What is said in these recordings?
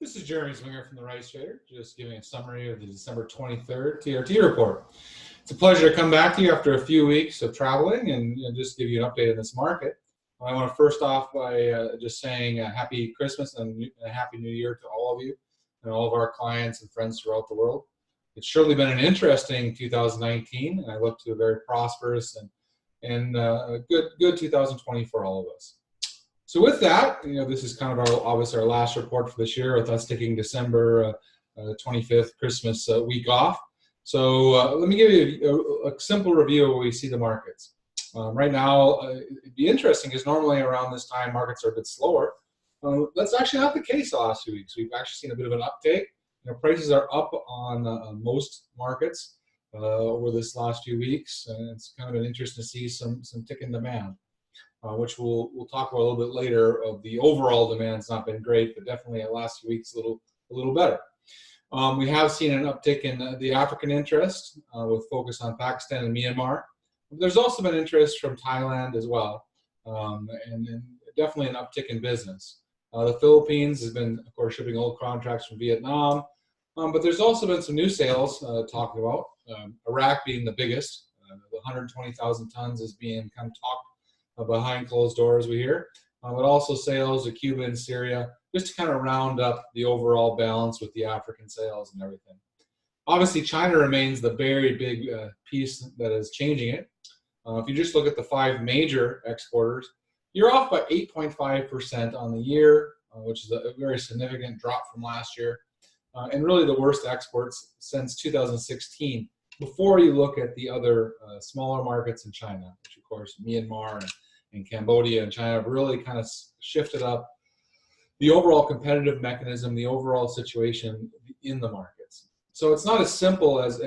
This is Jeremy Swinger from the Rice Trader, just giving a summary of the December 23rd TRT report. It's a pleasure to come back to you after a few weeks of traveling and just give you an update on this market. I want to first off by just saying a happy Christmas and a happy New Year to all of you and all of our clients and friends throughout the world. It's surely been an interesting 2019, and I look to a very prosperous and a good 2020 for all of us. So with that, this is kind of obviously our last report for this year, with us taking December 25th Christmas week off. So let me give you a simple review of where we see the markets. Right now, it'd be interesting because normally around this time markets are a bit slower. That's actually not the case the last few weeks. We've actually seen a bit of an uptake. Prices are up on most markets over this last few weeks, and it's kind of an interesting to see some tick in demand. Which we'll talk about a little bit later. Of the overall demand's not been great, but definitely the last few weeks a little better. We have seen an uptick in the African interest with focus on Pakistan and Myanmar. There's also been interest from Thailand as well, and definitely an uptick in business. The Philippines has been, of course, shipping old contracts from Vietnam, but there's also been some new sales talking about. Iraq being the biggest. The 120,000 tons is being kind of talked behind closed doors, we hear, but also sales to Cuba and Syria, just to kind of round up the overall balance with the African sales and everything. Obviously, China remains the very big piece that is changing it. If you just look at the 5 major exporters, you're off by 8.5% on the year, which is a very significant drop from last year, and really the worst exports since 2016, before you look at the other smaller markets in China, which of course Myanmar and Cambodia and China have really kind of shifted up the overall competitive mechanism, the overall situation in the markets. So it's not as simple as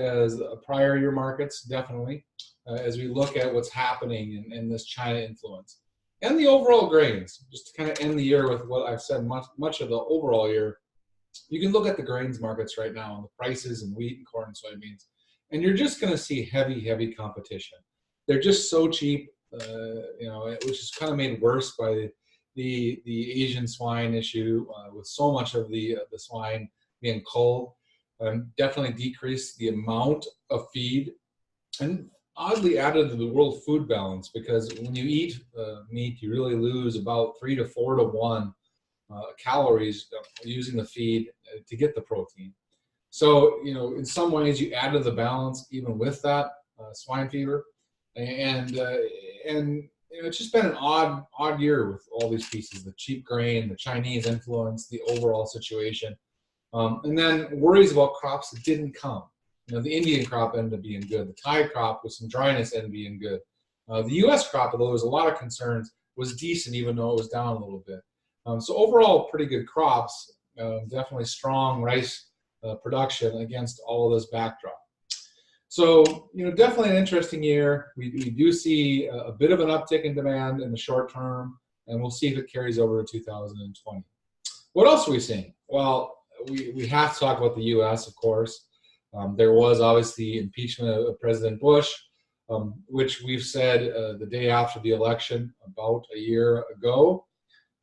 prior year markets, definitely, as we look at what's happening in this China influence. And the overall grains, just to kind of end the year with what I've said much of the overall year, you can look at the grains markets right now and the prices in wheat and corn and soybeans, and you're just going to see heavy competition. They're just so cheap, which is kind of made worse by the Asian swine issue, with so much of the swine being culled. Definitely decreased the amount of feed, and oddly added to the world food balance, because when you eat meat, you really lose about 3 to 4 to 1 calories using the feed to get the protein. So, in some ways you add to the balance even with that swine fever, and it's just been an odd year with all these pieces: the cheap grain, the Chinese influence, the overall situation, and then worries about crops that didn't come. The Indian crop ended up being good. The Thai crop with some dryness ended up being good. The U.S. crop, although there was a lot of concerns, was decent, even though it was down a little bit. So overall, pretty good crops. Definitely strong rice production against all of this backdrop. So, definitely an interesting year. We do see a bit of an uptick in demand in the short term, and we'll see if it carries over to 2020. What else are we seeing? Well, we have to talk about the U.S., of course. There was obviously impeachment of President Bush, which we've said the day after the election, about a year ago,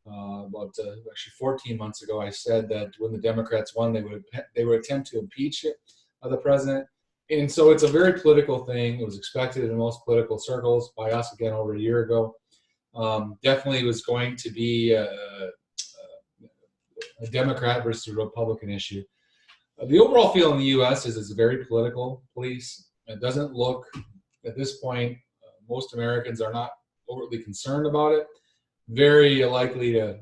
actually 14 months ago, I said that when the Democrats won, they would attempt to impeach the president. And so it's a very political thing. It was expected in most political circles by us, again, over a year ago. Definitely was going to be a Democrat versus a Republican issue. The overall feel in the U.S. is it's a very political police. It doesn't look, at this point, most Americans are not overtly concerned about it. Very likely to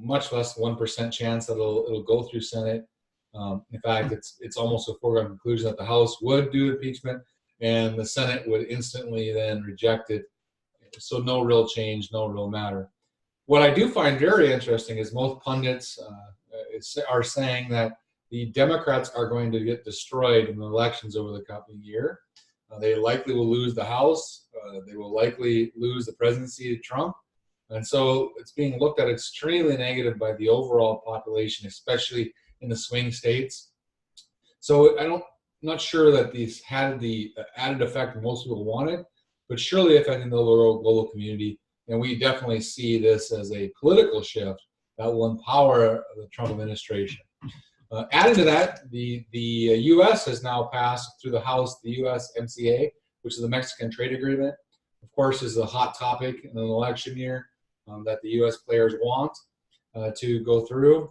much less than 1% chance that it'll go through Senate. In fact, it's almost a foregone conclusion that the House would do impeachment and the Senate would instantly then reject it. So no real change, no real matter. What I do find very interesting is most pundits are saying that the Democrats are going to get destroyed in the elections over the coming year. They likely will lose the House. They will likely lose the presidency to Trump. And so it's being looked at extremely negative by the overall population, especially in the swing states. So I'm not sure that these had the added effect most people wanted, but surely affecting the global community. And we definitely see this as a political shift that will empower the Trump administration. Added to that, the U.S. has now passed through the House the USMCA, which is the Mexican Trade Agreement. Of course, is a hot topic in an election year that the U.S. players want to go through.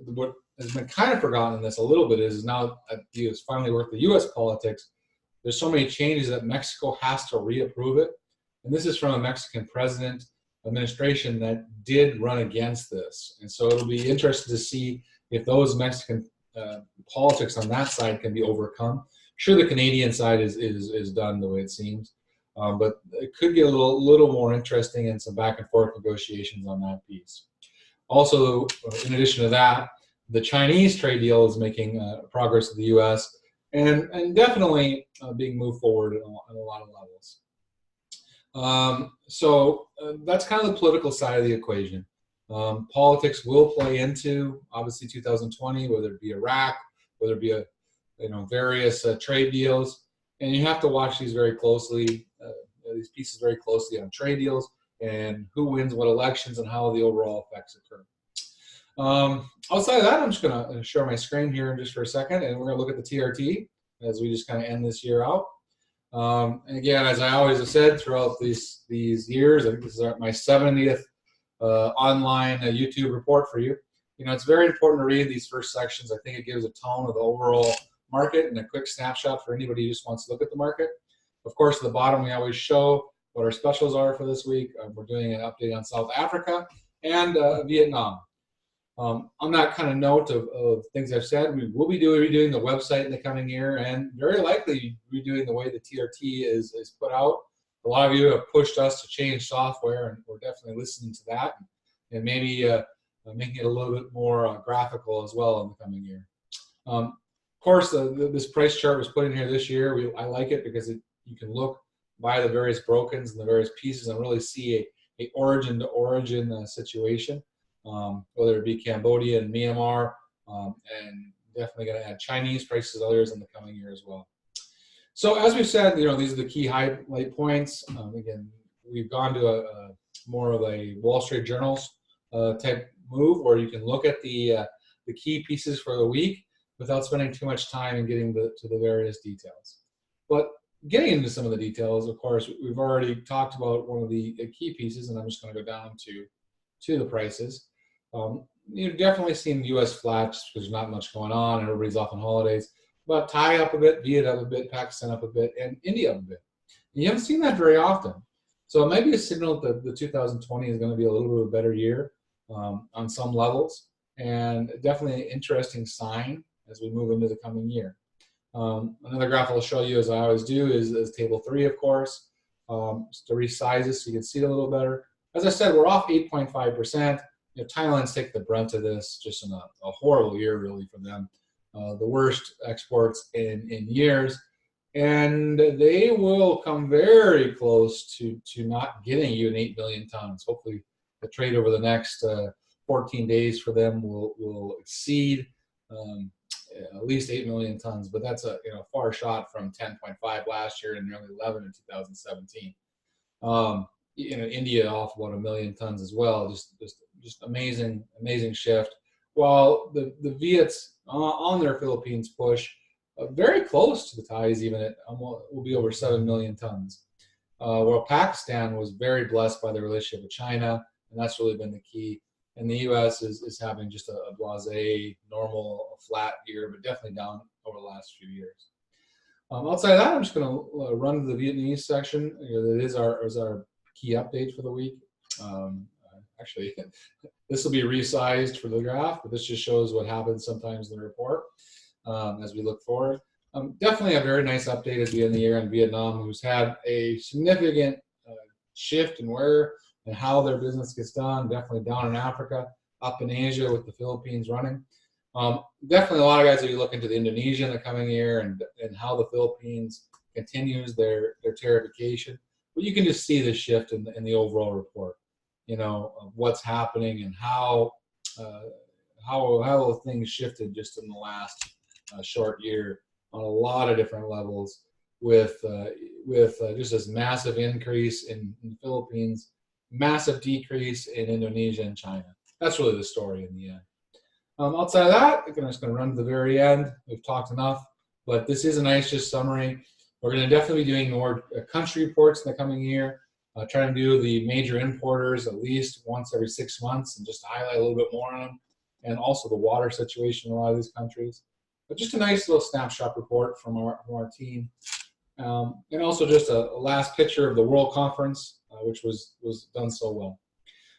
What has been kind of forgotten in this a little bit is now that it's finally worth the U.S. politics. There's so many changes that Mexico has to reapprove it, and this is from a Mexican president administration that did run against this, and so it'll be interesting to see if those Mexican politics on that side can be overcome. Sure, the Canadian side is done the way it seems, but it could get a little more interesting and some back and forth negotiations on that piece. Also, in addition to that, the Chinese trade deal is making progress with the U.S. and definitely being moved forward on a lot of levels. So that's kind of the political side of the equation. Politics will play into obviously 2020, whether it be Iraq, whether it be various trade deals, and you have to watch these very closely, these pieces very closely on trade deals and who wins what elections and how the overall effects occur. Outside of that, I'm just going to share my screen here just for a second, and we're going to look at the TRT as we just kind of end this year out. And again, as I always have said throughout these years, I think this is my 70th online YouTube report for you. It's very important to read these first sections. I think it gives a tone of the overall market and a quick snapshot for anybody who just wants to look at the market. Of course, at the bottom, we always show what our specials are for this week. We're doing an update on South Africa and Vietnam. On that kind of note of things I've said, we will be redoing the website in the coming year and very likely redoing the way the TRT is put out. A lot of you have pushed us to change software, and we're definitely listening to that and maybe making it a little bit more graphical as well in the coming year. Of course, this price chart was put in here this year. I like it because you can look by the various brokens and the various pieces and really see a origin-to-origin situation, whether it be Cambodia and Myanmar, and definitely going to add Chinese prices, others in the coming year as well. So as we've said, these are the key highlight points. Again, we've gone to more of a Wall Street Journals type move where you can look at the key pieces for the week without spending too much time and getting to the various details. But getting into some of the details, of course, we've already talked about one of the key pieces, and I'm just going to go down to the prices. You've definitely seen the U.S. flat just because there's not much going on and everybody's off on holidays. But Thai up a bit, Viet up a bit, Pakistan up a bit, and India up a bit. And you haven't seen that very often. So it might be a signal that the 2020 is going to be a little bit of a better year on some levels, and definitely an interesting sign as we move into the coming year. Another graph I'll show you, as I always do, is table 3, of course, just to resize this so you can see it a little better. As I said, we're off 8.5%. Thailand's taken the brunt of this, just in a horrible year, really, for them. The worst exports in years, and they will come very close to not getting even 8 million tons. Hopefully, the trade over the next 14 days for them will exceed at least 8 million tons, but that's a far shot from 10.5 last year and nearly 11 in 2017. India off about 1 million tons as well. Just amazing shift. While the Viets on their Philippines push very close to the Thais, even at will be over 7 million tons. While Pakistan was very blessed by their relationship with China, and that's really been the key. And the U.S. is having just a blasé, normal, flat year, but definitely down over the last few years. Outside of that, I'm just going to run to the Vietnamese section. That is our key update for the week. Actually, this will be resized for the graph, but this just shows what happens sometimes in the report as we look forward. Definitely a very nice update at the end of the year on Vietnam, who's had a significant shift in where and how their business gets done. Definitely down in Africa, up in Asia with the Philippines running. Definitely a lot of guys will be looking to the Indonesia in the coming year and how the Philippines continues their tariffication. But you can just see the shift in the overall report, of what's happening and how things shifted just in the last short year on a lot of different levels with just this massive increase in the Philippines, massive decrease in Indonesia and China. that's really the story in the end. Outside of that, again, I'm just going to run to the very end. We've talked enough, but this is a nice just summary. We're going to definitely be doing more country reports in the coming year. Trying to do the major importers at least once every 6 months and just highlight a little bit more on them, and also the water situation in a lot of these countries. But just a nice little snapshot report from our team. And also just a last picture of the World Conference, which was done so well.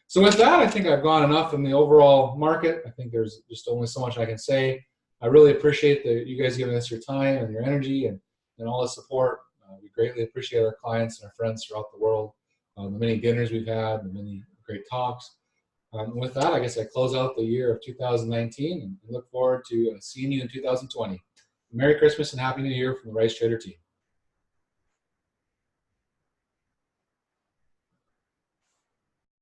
So with that, I think I've gone enough in the overall market. I think there's just only so much I can say. I really appreciate you guys giving us your time and your energy and all the support. We greatly appreciate our clients and our friends throughout the world, the many dinners we've had, the many great talks. With that, I guess I close out the year of 2019 and look forward to seeing you in 2020. Merry Christmas and Happy New Year from the Rice Trader team.